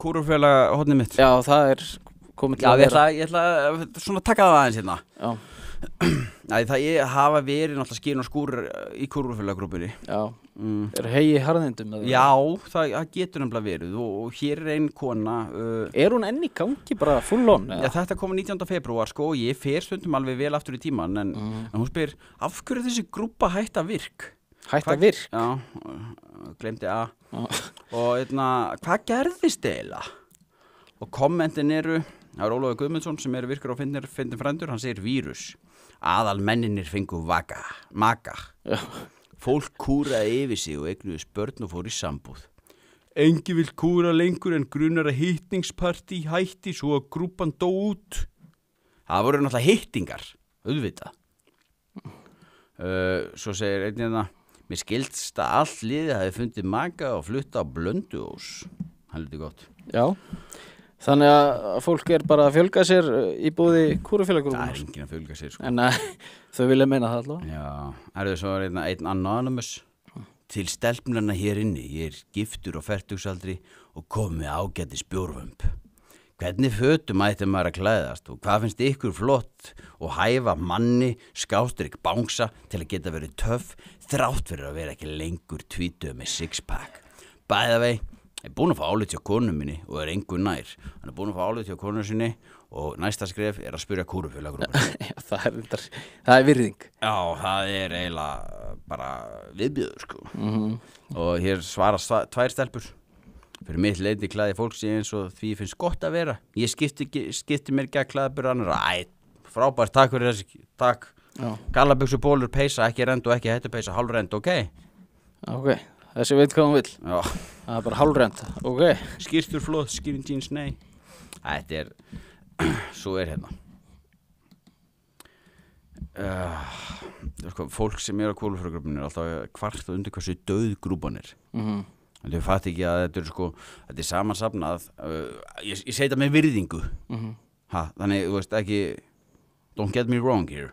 kúrufélag hornið mitt. Já, það komið til Já, að vera. ég ætla svona að taka það aðeins hérna. Já. Það hafa verið náttúrulega skýrin og skúrir í kúrufélaggrúpunni. Já. Hegi harðindum? Já, það getur nefnilega verið og hér ein kona. Hún enn í gangi bara full on? Já, þetta kom 19. febrúar sko og ég fer stundum alveg vel aftur í tíman en hún spyr, af hverju þessi grúpa hætta virk? Hætta virk? Já, gleymdi að. Og hvað gerðist eiginlega? Og kommentin það Ólafur Guðmundsson sem virkur á Fyndin frændur, hann segir vírus. Aðal menninir fengu maka. Já. Fólk kúraði yfir sig og eignuðust börn og fór í sambúð. Engi vill kúra lengur en grunar að hittingspartí hætti svo að grúpan dó út. Það voru náttúrulega hittingar, auðvitað. Svo segir einn mér skildst að allt liðið hafi fundið maka og flutta á Blönduós. Það lítið gott. Já. Þannig að fólk bara að fjölga sér í búði kúrufélaggrúpunar. Það enginn að fjölga sér sko. En þau vilja meina það allavega. Já, svo einn anonymous. Til stelpnanna hér inni, ég giftur á fertugsaldri og kom með ágætis bjórvömb. Hvernig fötum ætti maður að klæðast og hvað finnst ykkur flott og hæfa manni, skástrík bangsa til að geta verið töff þrátt fyrir að vera ekki lengur tvítuð með sixpack. By the way, ég búin að fá álit hjá konu minni og engu nær. Hann búin að fá álit hjá konu sinni og næsta skref að spyrja kúrufélaggrúpuna. Já, það virðing. Já, það eiginlega bara viðbjöður sko. Og hér svara tvær stelpur. Fyrir mitt leiti klæði fólks eins og því finnst gott að vera. Ég skipti mér ekki að klæða byrja annar. Frábært, takk fyrir þessi, takk. Gallabuxur, bólur, peysa, ekki rend og ekki hættupeysa, hálfrend, ok? Ok, þessi veit hvað hún vill. Já. Það bara hálfrend, ok. Skýrstur flóð, skinny jeans, nei. Þetta svo hérna. Sko, fólk sem á kúrufélaggrúpunni alltaf kvart og undir hversu dauð grúpan Þau fatt ekki að þetta samansafnað, ég segi þetta með virðingu. Þannig, þú veist ekki, don't get me wrong here.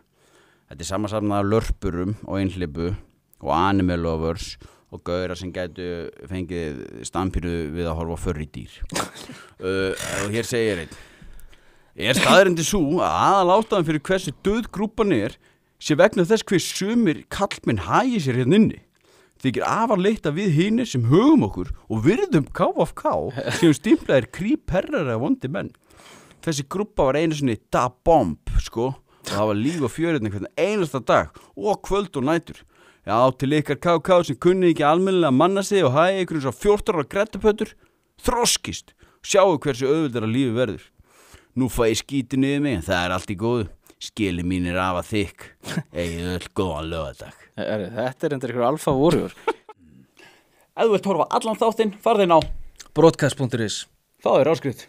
Þetta samansafnað af lörpurum og einhlipu og anime lovers og gauðra sem gætu fengið stampíru við að horfa á furry dýr. Og hér segir einn. Staðreyndin sú að aðalástæðan fyrir hversu dauð grúpan sé vegna þess hver sumir kallmenn hagi sér hérna inni. Þykir afar leitt að við hinir sem höfum okkur og virðum KFK sem stimplaðir kríperrar af vondi menn. Þessi grúppa var einu sinni da bomb, sko, og það var líf og fjörðin hvern einasta dag og kvöld og nætur. Já, til ykkar KFK sem kunni ekki almennilega manna sig og hægi ykkur eins og 14 ára grettapötur, þroskist, sjáu hversu auðveldara lífi verður. Nú fæ ég skítið niður mig, en það allt í góðu. Skili mínir af að þykk, eigið öll góðan laugardag. Þetta endur ykkur alfa warrior. Ef þú vilt horfa allan þáttinn, farðu inn á broadcast.is. Fáðu þér áskrift.